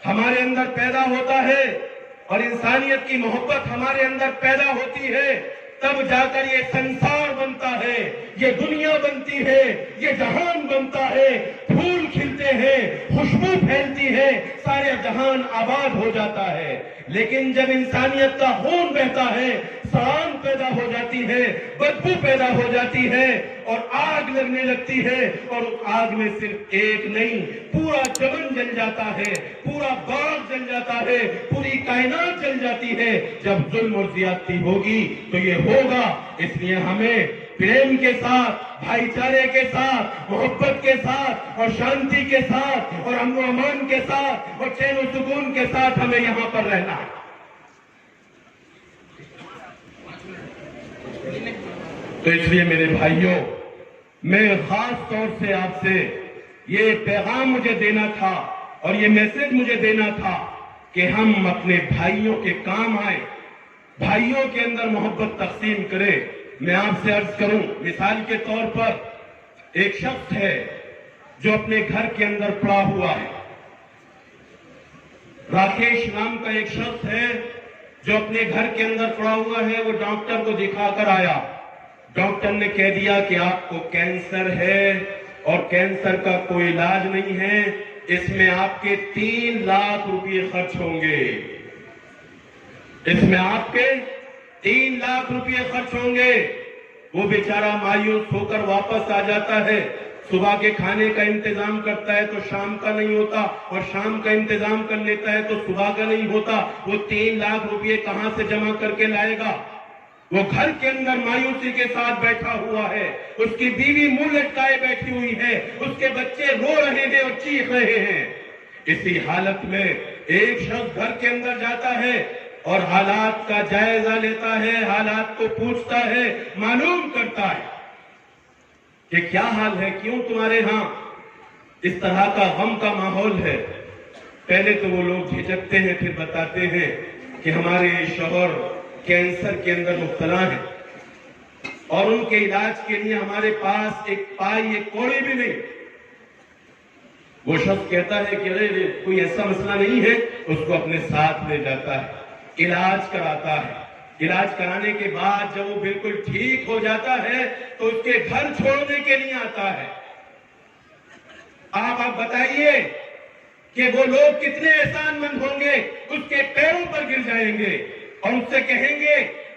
ہمارے اندر پیدا ہوتا ہے اور انسانیت کی محبت ہمارے اندر پیدا ہوتی ہے، تب جا کر یہ سنسار بنتا ہے، یہ دنیا بنتی ہے، یہ جہان بنتا ہے، پھول کھلتے ہیں، خوشبو پھیلتی ہے، سارے جہان آباد ہو جاتا ہے۔ لیکن جب انسانیت کا خون بہتا ہے، سڑان پیدا ہو جاتی ہے، بدبو پیدا ہو جاتی ہے اور آگ لگنے لگتی ہے، اور اس آگ میں صرف ایک نہیں، پورا چمن جل جاتا ہے، پورا باغ جل جاتا ہے، پوری کائنات جل جاتی ہے۔ جب ظلم اور زیادتی ہوگی تو یہ ہوگا، اس لیے ہمیں پریم کے ساتھ، بھائی چارے کے ساتھ، محبت کے ساتھ اور شانتی کے ساتھ اور امن و امان کے ساتھ اور چین و سکون کے ساتھ ہمیں یہاں پر رہنا ہے۔ تو اس لیے میرے بھائیوں، میں خاص طور سے آپ سے یہ پیغام مجھے دینا تھا اور یہ میسج مجھے دینا تھا کہ ہم اپنے بھائیوں کے کام آئیں، بھائیوں کے اندر محبت تقسیم کریں۔ میں آپ سے عرض کروں، مثال کے طور پر ایک شخص ہے جو اپنے گھر کے اندر پڑا ہوا ہے، راکیش نام کا ایک شخص ہے جو اپنے گھر کے اندر پڑا ہوا ہے۔ وہ ڈاکٹر کو دکھا کر آیا، ڈاکٹر نے کہہ دیا کہ آپ کو کینسر ہے اور کینسر کا کوئی علاج نہیں ہے، اس میں آپ کے 3 لاکھ روپے خرچ ہوں گے، اس میں آپ کے 3 لاکھ روپے خرچ ہوں گے۔ وہ بیچارہ مایوس ہو کر واپس آ جاتا ہے، صبح کے کھانے کا انتظام کرتا ہے تو شام کا نہیں ہوتا، اور شام کا انتظام کر لیتا ہے تو صبح کا نہیں ہوتا۔ وہ 3 لاکھ روپے کہاں سے جمع کر کے لائے گا؟ وہ گھر کے اندر مایوسی کے ساتھ بیٹھا ہوا ہے، اس کی بیوی منہ لٹکائے بیٹھی ہوئی ہے، اس کے بچے رو رہے ہیں اور چیخ رہے ہیں۔ اسی حالت میں ایک شخص گھر کے اندر جاتا ہے اور حالات کا جائزہ لیتا ہے، حالات کو پوچھتا ہے، معلوم کرتا ہے کہ کیا حال ہے، کیوں تمہارے ہاں اس طرح کا غم کا ماحول ہے؟ پہلے تو وہ لوگ جھجکتے ہیں، پھر بتاتے ہیں کہ ہمارے شوہر کینسر کے اندر مبتلا ہیں اور ان کے علاج کے لیے ہمارے پاس ایک پائی ایک کوڑی بھی نہیں۔ وہ شخص کہتا ہے کہ ارے کوئی ایسا مسئلہ نہیں ہے، اس کو اپنے ساتھ لے جاتا ہے، علاج کراتا ہے۔ علاج کرانے کے بعد جب وہ بالکل ٹھیک ہو جاتا ہے تو اس کے گھر چھوڑنے کے لیے آتا ہے۔ آپ بتائیے کہ وہ لوگ کتنے احسان مند ہوں گے، اس کے پیروں پر گر جائیں گے اور اس سے کہیں گے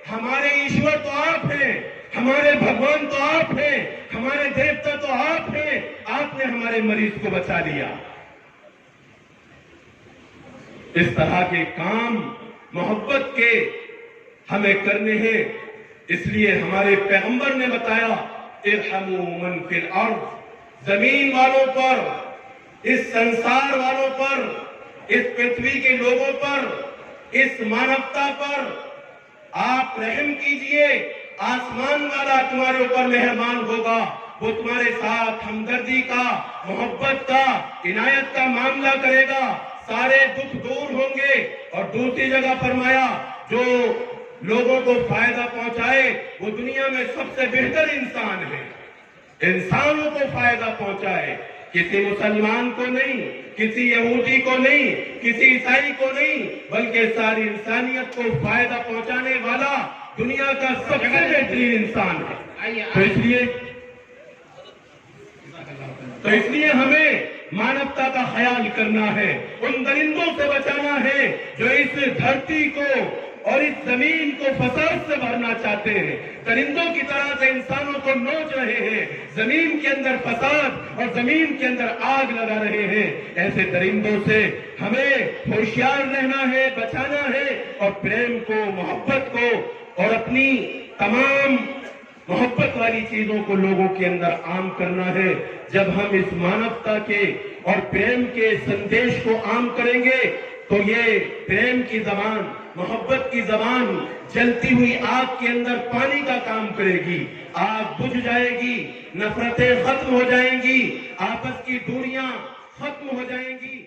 ہمارے ایشور تو آپ ہیں، ہمارے بھگوان تو آپ ہیں، ہمارے دیوتا تو آپ ہیں، آپ نے ہمارے مریض کو بچا لیا۔ اس طرح کے کام محبت کے ہمیں کرنے ہیں، اس لیے ہمارے پیغمبر نے بتایا ارحموا من فی الارض، زمین والوں پر، اس سنسار والوں پر، اس پرتھوی کے لوگوں پر، اس مانوتا پر آپ رحم کیجئے، آسمان والا تمہارے اوپر مہربان ہوگا، وہ تمہارے ساتھ ہمدردی کا، محبت کا، عنایت کا معاملہ کرے گا، سارے دکھ دور ہوں گے۔ اور دوسری جگہ فرمایا جو لوگوں کو فائدہ پہنچائے وہ دنیا میں سب سے بہتر انسان ہے، انسانوں کو فائدہ پہنچائے، کسی مسلمان کو نہیں، کسی یہودی کو نہیں، کسی عیسائی کو نہیں، بلکہ ساری انسانیت کو فائدہ پہنچانے والا دنیا کا سب سے بہترین انسان ہے۔ تو اس لیے ہمیں مانوتا کا خیال کرنا ہے، ان درندوں سے بچانا ہے جو اس دھرتی کو اور اس زمین کو فساد سے بھرنا چاہتے ہیں، درندوں کی طرح سے انسانوں کو نوچ رہے ہیں، زمین کے اندر فساد اور زمین کے اندر آگ لگا رہے ہیں۔ ایسے درندوں سے ہمیں ہوشیار رہنا ہے، بچانا ہے، اور پریم کو، محبت کو اور اپنی تمام محبت والی چیزوں کو لوگوں کے اندر عام کرنا ہے۔ جب ہم اس مانوتا کے اور پریم کے سندیش کو عام کریں گے تو یہ پریم کی زبان، محبت کی زبان جلتی ہوئی آگ کے اندر پانی کا کام کرے گی، آگ بجھ جائے گی، نفرتیں ختم ہو جائیں گی، آپس کی دوریاں ختم ہو جائیں گی۔